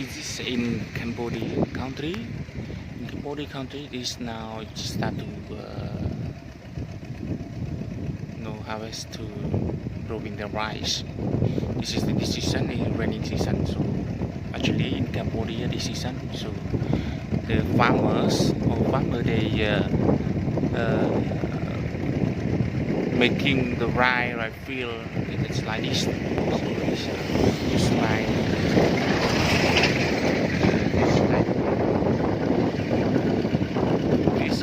This is in Cambodia country. In Cambodia country, is now it start to harvest to growing the rice. This is the season, in rainy season. So actually in Cambodia this season, so the farmer they making the rice field. It's like this. So it's just like this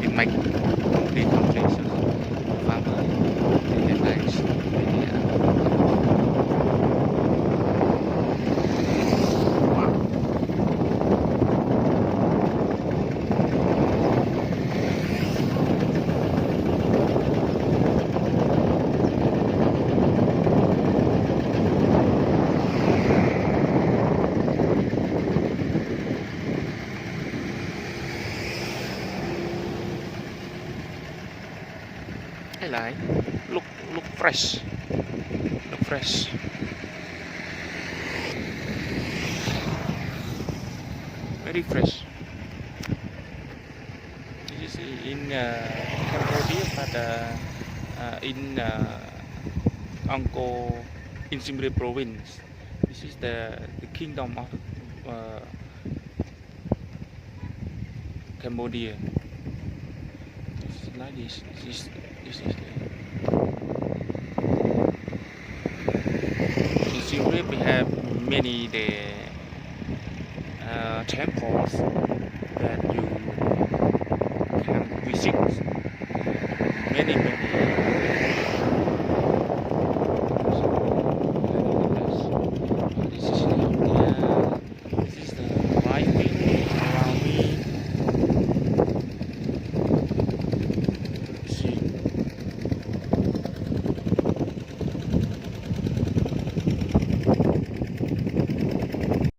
in my complete place. So farmer they have nice. I like look fresh, look fresh. Very fresh. This is in Cambodia, but in Angkor, in Siem Reap province. This is the kingdom of Cambodia. It's like this. This is in Siem Reap we have many temples that you can visit. Many